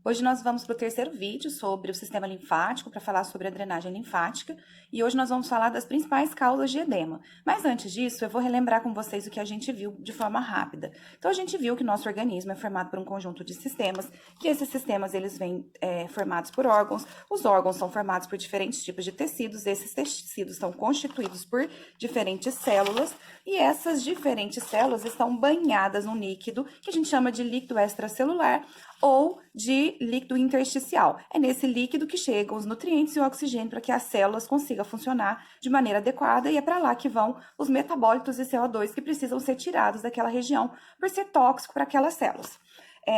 Hoje nós vamos para o terceiro vídeo sobre o sistema linfático, para falar sobre a drenagem linfática, e hoje nós vamos falar das principais causas de edema. Mas antes disso, eu vou relembrar com vocês o que a gente viu de forma rápida. Então, a gente viu que nosso organismo é formado por um conjunto de sistemas, que esses sistemas eles vêm formados por órgãos, os órgãos são formados por diferentes tipos de tecidos, esses tecidos são constituídos por diferentes células, e essas diferentes células estão banhadas num líquido que a gente chama de líquido extracelular, ou de líquido intersticial. É nesse líquido que chegam os nutrientes e o oxigênio para que as células consigam funcionar de maneira adequada, e é para lá que vão os metabólitos de CO2 que precisam ser tirados daquela região por ser tóxico para aquelas células.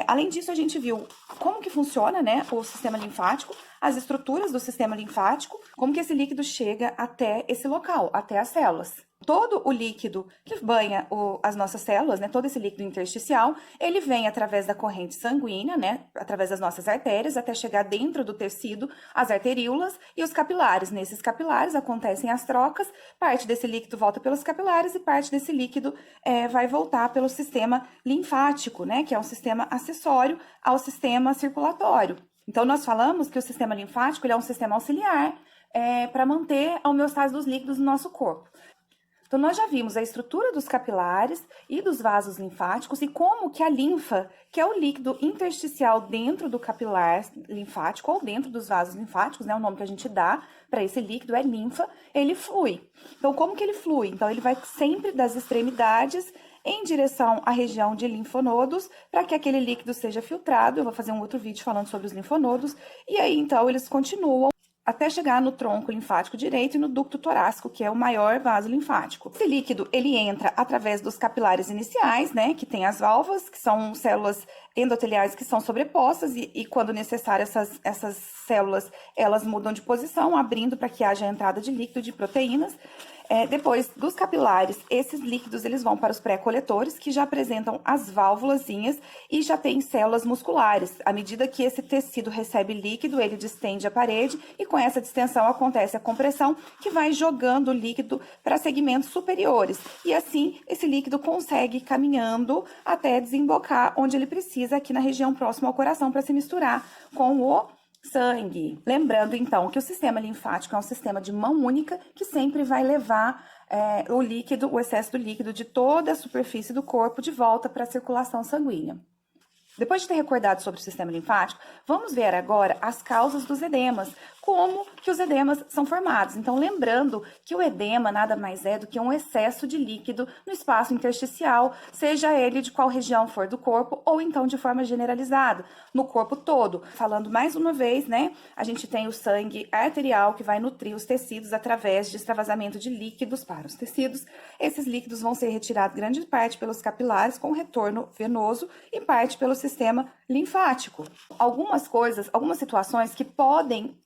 Além disso, a gente viu como que funciona, o sistema linfático, as estruturas do sistema linfático, como que esse líquido chega até esse local, até as células. Todo o líquido que banha as nossas células, todo esse líquido intersticial, ele vem através da corrente sanguínea, através das nossas artérias, até chegar dentro do tecido, as arteríolas e os capilares. Nesses capilares acontecem as trocas, parte desse líquido volta pelos capilares e parte desse líquido vai voltar pelo sistema linfático, que é um sistema acessório ao sistema circulatório. Então, nós falamos que o sistema linfático ele é um sistema auxiliar para manter a homeostase dos líquidos no nosso corpo. Então, nós já vimos a estrutura dos capilares e dos vasos linfáticos e como que a linfa, que é o líquido intersticial dentro do capilar linfático ou dentro dos vasos linfáticos, o nome que a gente dá para esse líquido é linfa, ele flui. Então, como que ele flui? Então, ele vai sempre das extremidades em direção à região de linfonodos, para que aquele líquido seja filtrado. Eu vou fazer um outro vídeo falando sobre os linfonodos, e aí, então, eles continuam até chegar no tronco linfático direito e no ducto torácico, que é o maior vaso linfático. Esse líquido, ele entra através dos capilares iniciais, que tem as válvulas, que são células endoteliais que são sobrepostas, e quando necessário, essas células, elas mudam de posição, abrindo para que haja entrada de líquido, de proteínas. Depois dos capilares, esses líquidos eles vão para os pré-coletores, que já apresentam as válvulazinhas e já tem células musculares. À medida que esse tecido recebe líquido, ele distende a parede e com essa distensão acontece a compressão, que vai jogando o líquido para segmentos superiores. E assim, esse líquido consegue ir caminhando até desembocar onde ele precisa, aqui na região próxima ao coração, para se misturar com o sangue. Lembrando, então, que o sistema linfático é um sistema de mão única que sempre vai levar o líquido, o excesso do líquido de toda a superfície do corpo de volta para a circulação sanguínea. Depois de ter recordado sobre o sistema linfático, vamos ver agora as causas dos edemas, como que os edemas são formados. Então, lembrando que o edema nada mais é do que um excesso de líquido no espaço intersticial, seja ele de qual região for do corpo, ou então de forma generalizada, no corpo todo. Falando mais uma vez, a gente tem o sangue arterial que vai nutrir os tecidos através de extravasamento de líquidos para os tecidos. Esses líquidos vão ser retirados grande parte pelos capilares com retorno venoso e parte pelo sistema linfático. Algumas situações que podem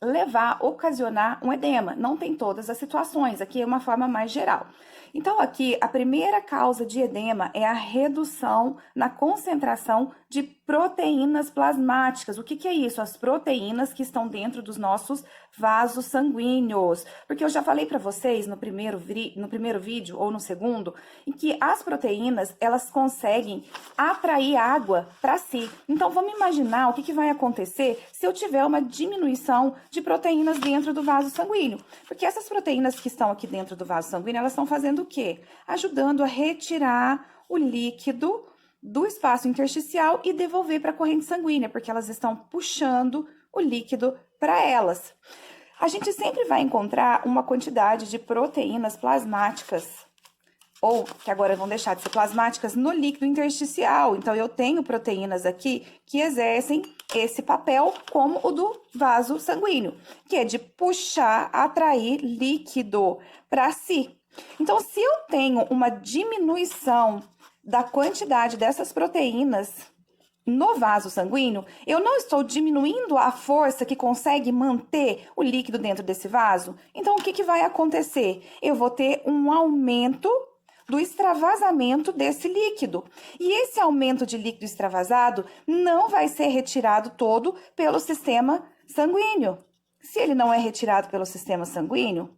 ocasionar um edema. Não tem todas as situações, aqui é uma forma mais geral. Então, aqui, a primeira causa de edema é a redução na concentração de proteínas plasmáticas. O que é isso? As proteínas que estão dentro dos nossos vasos sanguíneos. Porque eu já falei para vocês no primeiro vídeo ou no segundo, em que as proteínas, elas conseguem atrair água para si. Então, vamos imaginar o que vai acontecer se eu tiver uma diminuição de proteínas dentro do vaso sanguíneo. Porque essas proteínas que estão aqui dentro do vaso sanguíneo, elas estão fazendo o quê? Ajudando a retirar o líquido do espaço intersticial e devolver para a corrente sanguínea, porque elas estão puxando o líquido para elas. A gente sempre vai encontrar uma quantidade de proteínas plasmáticas, ou que agora vão deixar de ser plasmáticas, no líquido intersticial. Então, eu tenho proteínas aqui que exercem esse papel como o do vaso sanguíneo, que é de puxar, atrair líquido para si. Então, se eu tenho uma diminuição da quantidade dessas proteínas no vaso sanguíneo, eu não estou diminuindo a força que consegue manter o líquido dentro desse vaso. Então, o que vai acontecer? Eu vou ter um aumento do extravasamento desse líquido. E esse aumento de líquido extravasado não vai ser retirado todo pelo sistema sanguíneo. Se ele não é retirado pelo sistema sanguíneo,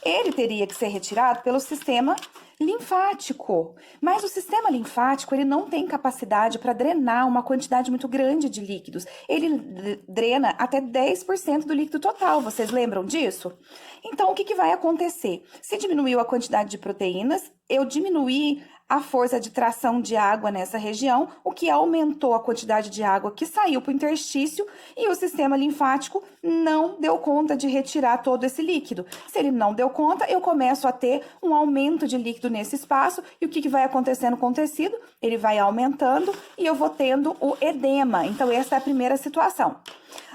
ele teria que ser retirado pelo sistema linfático. Mas o sistema linfático, ele não tem capacidade para drenar uma quantidade muito grande de líquidos. Ele drena até 10% do líquido total. Vocês lembram disso? Então, o que vai acontecer? Se diminuiu a quantidade de proteínas, eu diminuí a força de tração de água nessa região, o que aumentou a quantidade de água que saiu para o interstício e o sistema linfático não deu conta de retirar todo esse líquido. Se ele não deu conta, eu começo a ter um aumento de líquido nesse espaço e o que vai acontecendo com o tecido? Ele vai aumentando e eu vou tendo o edema. Então, essa é a primeira situação.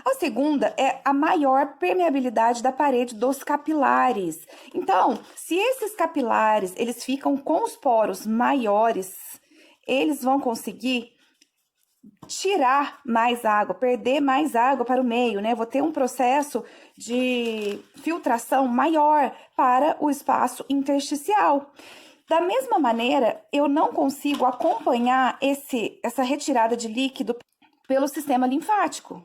A segunda é a maior permeabilidade da parede dos capilares. Então, se esses capilares, eles ficam com os poros maiores, eles vão conseguir tirar mais água, perder mais água para o meio, né? Vou ter um processo de filtração maior para o espaço intersticial. Da mesma maneira, eu não consigo acompanhar essa retirada de líquido pelo sistema linfático.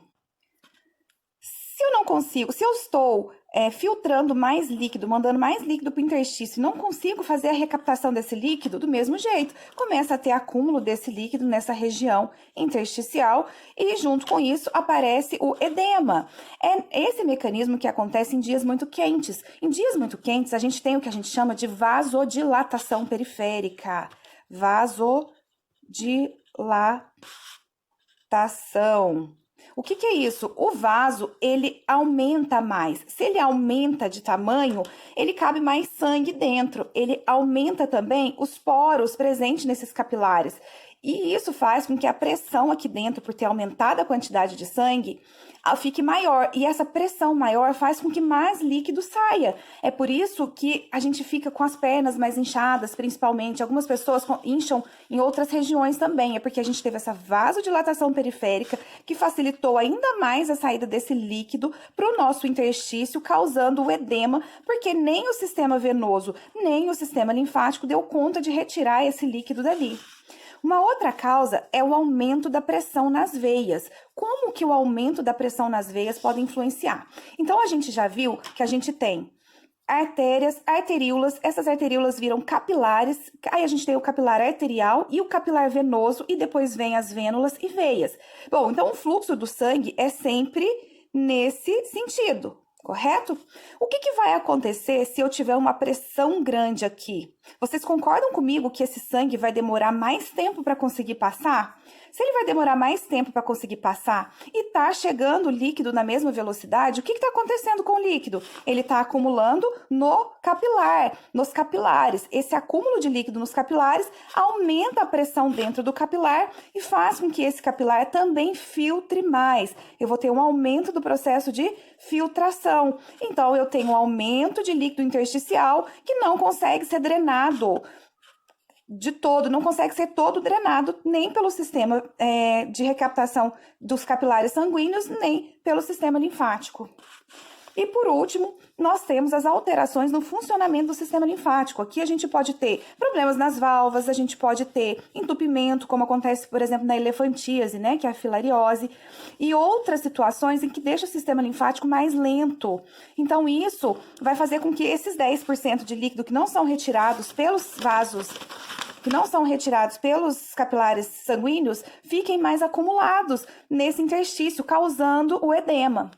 Se eu não consigo, se eu estou filtrando mais líquido, mandando mais líquido para o interstício e não consigo fazer a recaptação desse líquido, do mesmo jeito, começa a ter acúmulo desse líquido nessa região intersticial e junto com isso aparece o edema. É esse mecanismo que acontece em dias muito quentes. Em dias muito quentes, a gente tem o que a gente chama de vasodilatação periférica. Vasodilatação. O que é isso? O vaso, ele aumenta mais. Se ele aumenta de tamanho, ele cabe mais sangue dentro. Ele aumenta também os poros presentes nesses capilares. E isso faz com que a pressão aqui dentro, por ter aumentado a quantidade de sangue, fique maior. E essa pressão maior faz com que mais líquido saia. É por isso que a gente fica com as pernas mais inchadas, principalmente. Algumas pessoas incham em outras regiões também. É porque a gente teve essa vasodilatação periférica que facilitou ainda mais a saída desse líquido para o nosso interstício, causando o edema, porque nem o sistema venoso, nem o sistema linfático deu conta de retirar esse líquido dali. Uma outra causa é o aumento da pressão nas veias. Como que o aumento da pressão nas veias pode influenciar? Então, a gente já viu que a gente tem artérias, arteríolas, essas arteríolas viram capilares, aí a gente tem o capilar arterial e o capilar venoso, e depois vem as vênulas e veias. Bom, então o fluxo do sangue é sempre nesse sentido. Correto? O que vai acontecer se eu tiver uma pressão grande aqui? Vocês concordam comigo que esse sangue vai demorar mais tempo para conseguir passar? Se ele vai demorar mais tempo para conseguir passar e tá chegando líquido na mesma velocidade, o que está acontecendo com o líquido? Ele está acumulando no capilar, nos capilares. Esse acúmulo de líquido nos capilares aumenta a pressão dentro do capilar e faz com que esse capilar também filtre mais. Eu vou ter um aumento do processo de filtração. Então, eu tenho um aumento de líquido intersticial que não consegue ser drenado de todo, não consegue ser todo drenado nem pelo sistema de recaptação dos capilares sanguíneos, nem pelo sistema linfático. E por último, nós temos as alterações no funcionamento do sistema linfático. Aqui a gente pode ter problemas nas válvulas, a gente pode ter entupimento, como acontece, por exemplo, na elefantíase, né, que é a filariose, e outras situações em que deixa o sistema linfático mais lento. Então, isso vai fazer com que esses 10% de líquido que não são retirados pelos vasos, que não são retirados pelos capilares sanguíneos, fiquem mais acumulados nesse interstício, causando o edema.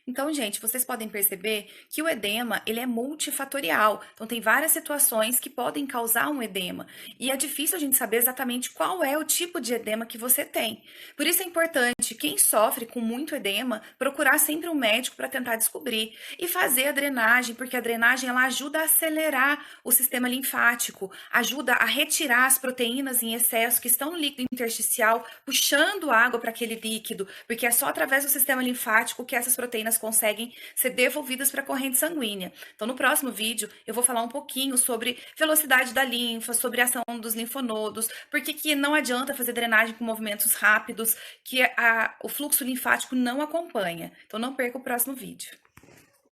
Então, gente, vocês podem perceber que o edema, ele é multifatorial. Então, tem várias situações que podem causar um edema. E é difícil a gente saber exatamente qual é o tipo de edema que você tem. Por isso é importante, quem sofre com muito edema, procurar sempre um médico para tentar descobrir. E fazer a drenagem, porque a drenagem, ela ajuda a acelerar o sistema linfático, ajuda a retirar as proteínas em excesso que estão no líquido intersticial, puxando água para aquele líquido, porque é só através do sistema linfático que essas proteínas conseguem ser devolvidas para a corrente sanguínea. Então, no próximo vídeo, eu vou falar um pouquinho sobre velocidade da linfa, sobre a ação dos linfonodos, porque que não adianta fazer drenagem com movimentos rápidos, que o fluxo linfático não acompanha. Então, não perca o próximo vídeo.